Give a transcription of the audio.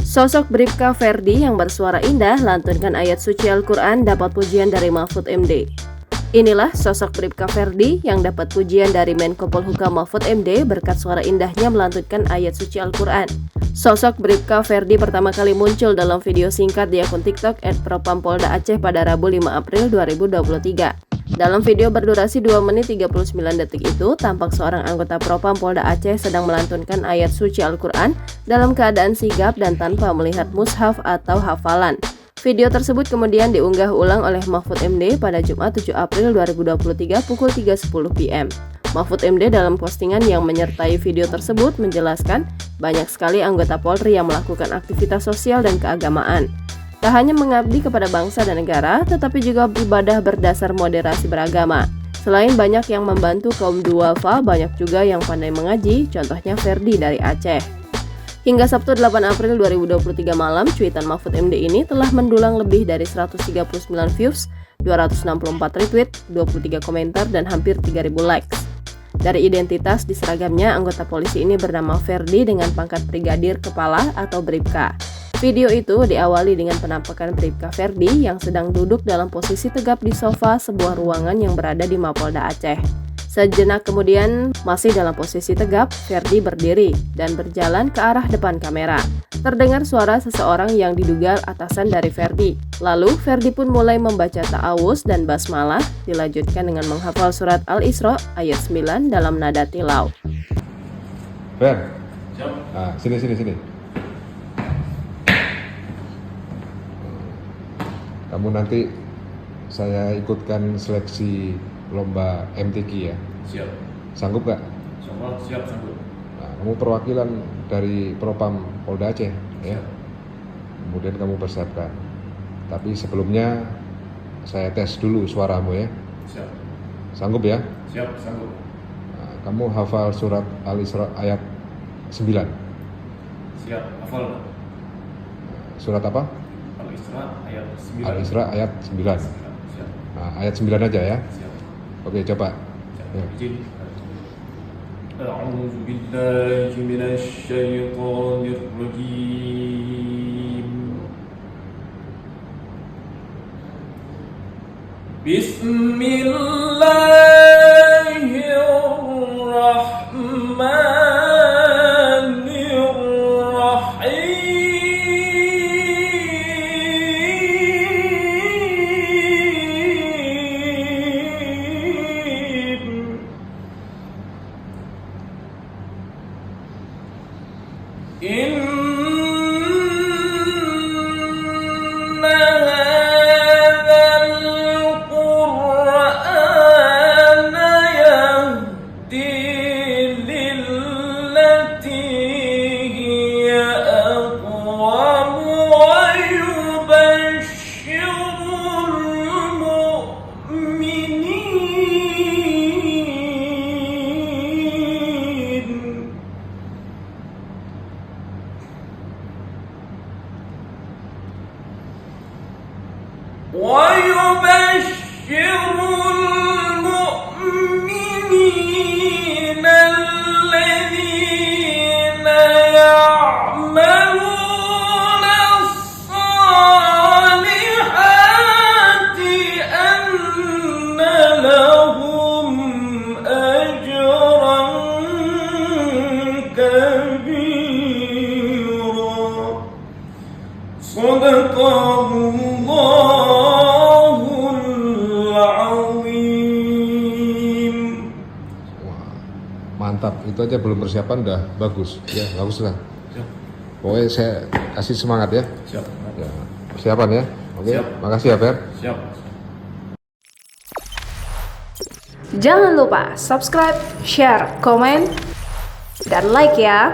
Sosok Bribka Ferdi yang bersuara indah lantunkan ayat suci Al-Quran dapat pujian dari Mahfud MD. Inilah sosok Bribka Ferdi yang dapat pujian dari Menko Polhukam Mahfud MD berkat suara indahnya melantunkan ayat suci Al-Quran. Sosok Bribka Ferdi pertama kali muncul dalam video singkat di akun TikTok @propampolda Aceh pada Rabu 5 April 2023. Dalam video berdurasi 2 menit 39 detik itu, tampak seorang anggota Propam Polda Aceh sedang melantunkan ayat suci Al-Quran dalam keadaan sigap dan tanpa melihat mushaf atau hafalan. Video tersebut kemudian diunggah ulang oleh Mahfud MD pada Jumat 7 April 2023 pukul 3.10 PM. Mahfud MD dalam postingan yang menyertai video tersebut menjelaskan banyak sekali anggota Polri yang melakukan aktivitas sosial dan keagamaan. Tak hanya mengabdi kepada bangsa dan negara, tetapi juga beribadah berdasar moderasi beragama. Selain banyak yang membantu kaum duafa, banyak juga yang pandai mengaji, contohnya Ferdi dari Aceh. Hingga Sabtu 8 April 2023 malam, cuitan Mahfud MD ini telah mendulang lebih dari 139 views, 264 retweet, 23 komentar, dan hampir 3.000 likes. Dari identitas di seragamnya, anggota polisi ini bernama Ferdi dengan pangkat Brigadir Kepala atau Bribka. Video itu diawali dengan penampakan Bribka Ferdi yang sedang duduk dalam posisi tegap di sofa sebuah ruangan yang berada di Mapolda Aceh. Sejenak kemudian, masih dalam posisi tegap, Ferdi berdiri dan berjalan ke arah depan kamera. Terdengar suara seseorang yang diduga atasan dari Ferdi. Lalu, Ferdi pun mulai membaca ta'awuz dan basmalah, dilanjutkan dengan menghafal surat Al-Isra ayat 9 dalam nada tilau. Fer, sini. Kamu nanti saya ikutkan seleksi lomba MTQ ya? Siap. Sanggup gak? Siap, sanggup. Nah, kamu perwakilan dari Propam Polda Aceh ya? Kemudian kamu persiapkan. Tapi sebelumnya saya tes dulu suaramu ya? Siap. Sanggup ya? Siap, sanggup. Nah, kamu hafal surat Al-Isra ayat 9. Siap, hafal. Surat apa? Al-Isra ayat 9. Al-Isra ayat 9. Siap. Nah, ayat 9 aja ya? Siap. Oke, coba. Ya. Izin. A'udzu billahi minasy syaithanir rajim. ويبشر المؤمنين الذين يعملون الصالحات أن لهم أجرا كبيرا. صدق Mantap, itu aja belum persiapan udah bagus. Ya, bagus lah. Pokoknya saya kasih semangat ya. Siap. Ya, persiapan ya. Oke, Siap. Makasih ya, Fer. Siap. Jangan lupa subscribe, share, komen, dan like ya.